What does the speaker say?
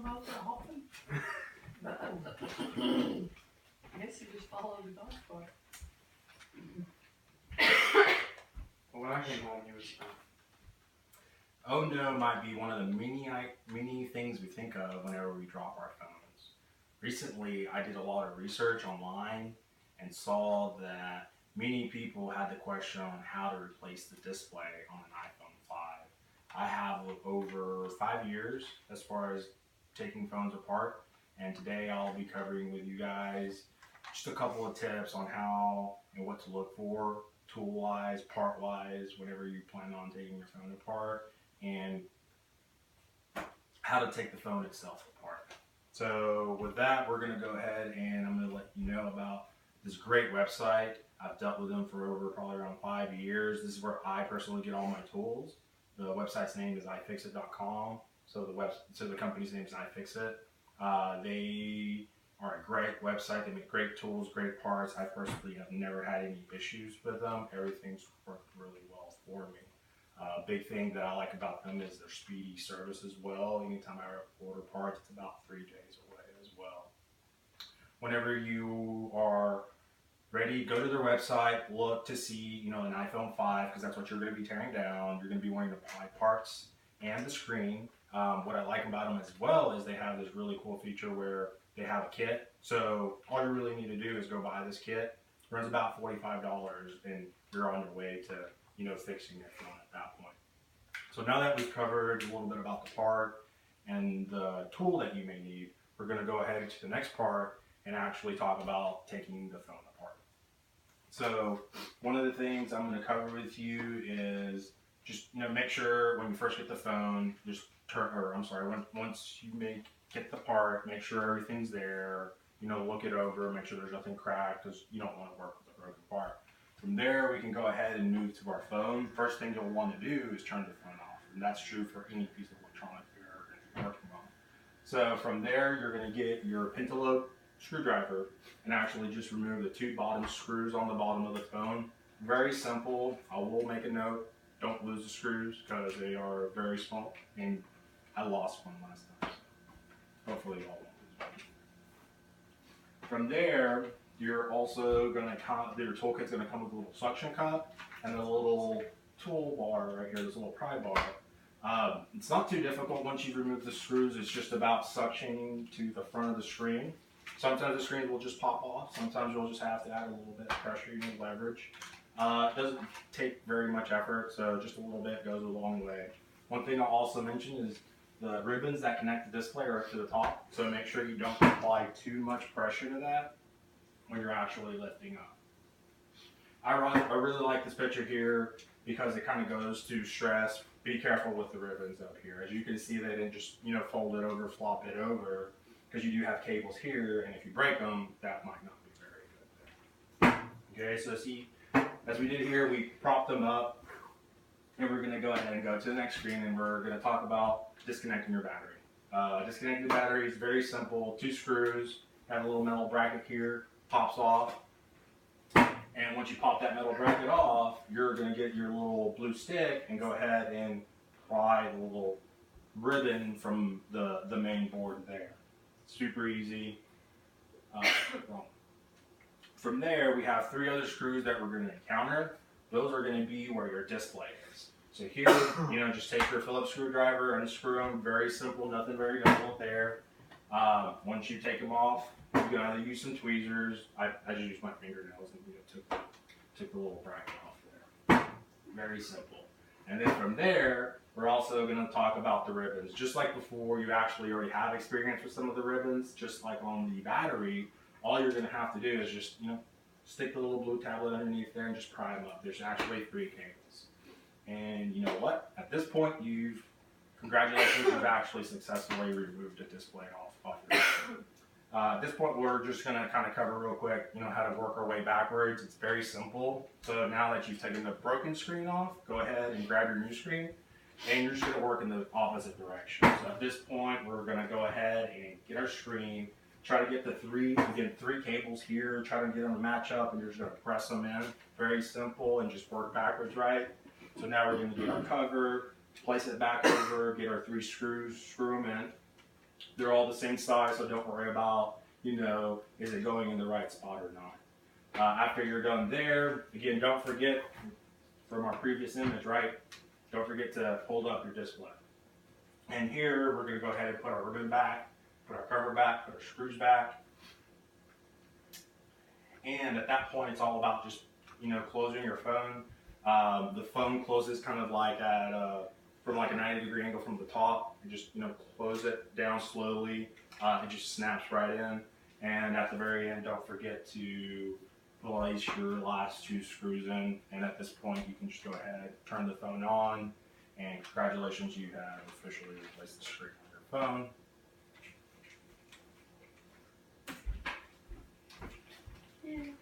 out that often? I guess you just follow the dog part. Well, when I came home, he was. Oh no might be one of the many things we think of whenever we drop our phones. Recently, I did a lot of research online and saw that many people had the question on how to replace the display on an iPhone 5. I have over 5 years as far as taking phones apart, and today I'll be covering with you guys just a couple of tips on how and what to look for, tool-wise, part-wise, whenever you plan on taking your phone apart, and how to take the phone itself apart. So with that, we're going to go ahead and I'm going to let you know about this great website. I've dealt with them for over probably around 5 years. This is where I personally get all my tools. The website's name is ifixit.com. So the company's name is iFixit. They are a great website. They make great tools, great parts. I personally have never had any issues with them. Everything's worked really well for me. Big thing that I like about them is their speedy service as well. Anytime I order parts, it's about 3 days away as well. Whenever you are ready, go to their website, look to see, an iPhone 5, because that's what you're going to be tearing down. You're going to be wanting to buy parts and the screen. What I like about them as well is they have this really cool feature where they have a kit. So all you really need to do is go buy this kit. It runs about $45, and you're on your way to, fixing your phone at that point. So now that we've covered a little bit about the part and the tool that you may need, we're going to go ahead to the next part and actually talk about taking the phone apart. So one of the things I'm going to cover with you is just make sure when you first get the phone, once you get the part, make sure everything's there. Look it over, make sure there's nothing cracked, because you don't want to work with a broken part. From there, we can go ahead and move to our phone. First thing you'll want to do is turn the phone off, and that's true for any piece of electronics you're working on. So from there, you're going to get your pentalobe screwdriver and actually just remove the 2 bottom screws on the bottom of the phone. Very simple. I will make a note, don't lose the screws because they are very small, and I lost one last time. So hopefully you all won't lose one. From there, you're also going to your toolkit's going to come with a little suction cup and a little toolbar right here, this little pry bar. It's not too difficult once you've removed the screws. It's just about suctioning to the front of the screen. Sometimes the screen will just pop off. Sometimes you'll just have to add a little bit of pressure, leverage. It doesn't take very much effort, so just a little bit goes a long way. One thing I'll also mention is the ribbons that connect the display are up to the top, so make sure you don't apply too much pressure to that when you're actually lifting up. I really like this picture here because it kind of goes to stress. Be careful with the ribbons up here. As you can see, they didn't just fold it over, flop it over, because you do have cables here, and if you break them, that might not be very good there. Okay, so see, as we did here, we propped them up, and we're going to go ahead and go to the next screen, and we're going to talk about disconnecting your battery. Disconnecting the battery is very simple. 2 screws, have a little metal bracket here, pops off, and once you pop that metal bracket off, you're going to get your little blue stick and go ahead and pry the little ribbon from the main board there. Super easy. From there, we have 3 other screws that we're going to encounter. Those are going to be where your display is. So here, just take your Phillips screwdriver, unscrew them. Very simple, nothing very difficult there. Once you take them off, you can either use some tweezers. I just used my fingernails and took the little bracket off there. Very simple. And then from there, we're also going to talk about the ribbons. Just like before, you actually already have experience with some of the ribbons. Just like on the battery, all you're going to have to do is just, stick the little blue tablet underneath there and just pry them up. There's actually 3 cables. And you know what? At this point, congratulations, you've actually successfully removed the display off your phone. At this point, we're just going to kind of cover real quick, how to work our way backwards. It's very simple. So now that you've taken the broken screen off, go ahead and grab your new screen, and you're just going to work in the opposite direction. So at this point, we're going to go ahead and get our screen, try to get the 3 cables here, try to get them to match up, and you're just going to press them in. Very simple, and just work backwards, right? So now we're going to get our cover, place it back over, get our 3 screws, screw them in. They're all the same size, so don't worry about, is it going in the right spot or not. After you're done there, again, don't forget from our previous image, right? Don't forget to hold up your display. And here, we're going to go ahead and put our ribbon back, put our cover back, put our screws back. And at that point, it's all about just, closing your phone. The phone closes kind of like from like a 90-degree angle from the top. You just, close it down slowly. It just snaps right in. And at the very end, don't forget to place your last 2 screws in. And at this point, you can just go ahead, turn the phone on, and congratulations, you have officially replaced the screen on your phone. Yeah.